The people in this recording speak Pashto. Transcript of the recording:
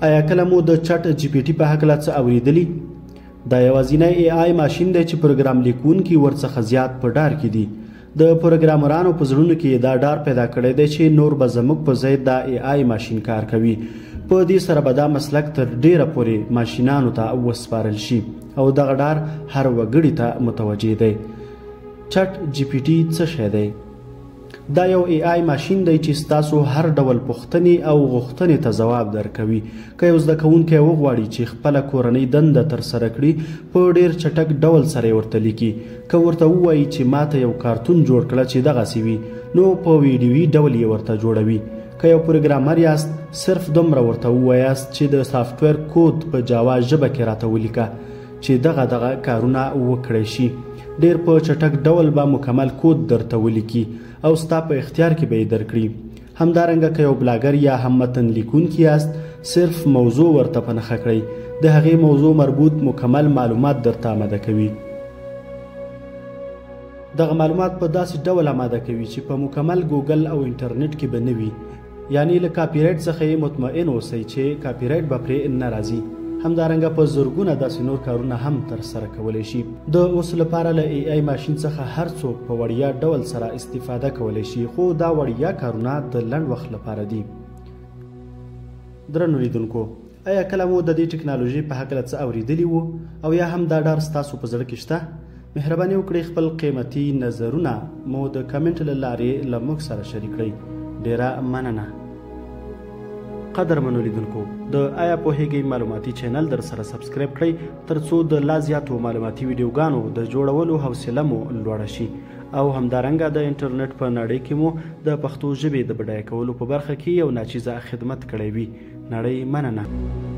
آیا کله مو د چټ جی پی ټي په هکله څه اوریدلی؟ دا یوازینی ای آی ماشین دی چې پروګرام لیکونکي ورڅخه زیات په ډار کې دي. د پروګرامرانو په زړونو کې دا ډار پیدا کړی دی چې نور به زموږ په ځای دا ای آی ماشین کار کوي. په دې سره به دا مسلک تر ډیره پورې ماشینانو ته وسپارل شي او دغه ډار هر وګړي ته متوجه دی. چټ جی پی ټي څه شی دی؟ دا یو ای آی ماشین دی چې ستاسو هر ډول پوښتنې او غوښتنې ته ځواب درکوي. که یو زده کوونکی وغواړي چې خپله کورنۍ دنده ترسره کړي په ډیر چټک ډول سره یې ورته لیکي. که ورته ووایي چې ماته یو کارتون جوړ کړه چې دغسې وي نو په ویډیوي ډول یې ورته جوړوي. که یو پروګرامر یاست صرف دومره ورته ووایاست چې د سافټویر کود په جاوا ژبه کې راته ولیکه چې دغه کارونه وکړی شي. ډیر په چټک ډول به مکمل کود درته ولیکي او ستا په اختیار کې به یې درکړي. همدارنګه که یو بلاګر یا هم متن لیکونکي یاست صرف موضوع ورته په نښه کړئ د هغې موضوع مربوط مکمل معلومات درته آماده کوي. دغه معلومات په داسې ډول آماده کوي چې په مکمل ګوګل او انټرنیټ کې به نه وي. یعنی له کاپی رایټ څخه یې مطمئن اوسئ چې کاپی رایټ به پرې نه راځي. همدارنګه په زرګونه داسې نور کارونه هم ترسره کولی شي. د اوس لپاره له ای آی ماشین څخه هر څوک په وړیا ډول سره استفاده کولی شي، خو دا وړیا کارونه د لنډ وخت لپاره دي. درنو لیدونکو، آیا کله مو د دې ټکنالوژي په هکله څه اوریدلی وو او یا هم دا ډار ستاسو په زړه کې شته؟ مهرباني وکړئ خپل قیمتي نظرونه مو د کمنټ له لارې له موږ سره شریک کړئ. ډیره مننه. قدرمنو لیدونکو، د آیا پوهیږئ معلوماتي چینل در سره سبسکرایب کړئ ترڅو د لا زیاتو معلوماتي ویډیوګانو د جوړولو حوصله مو لوړه شي او همدارنګه د انټرنیټ په نړۍ کې مو د پښتو ژبې د بډایه کولو په برخه کې یو ناچیزه خدمت کړی وي. نړۍ مننه.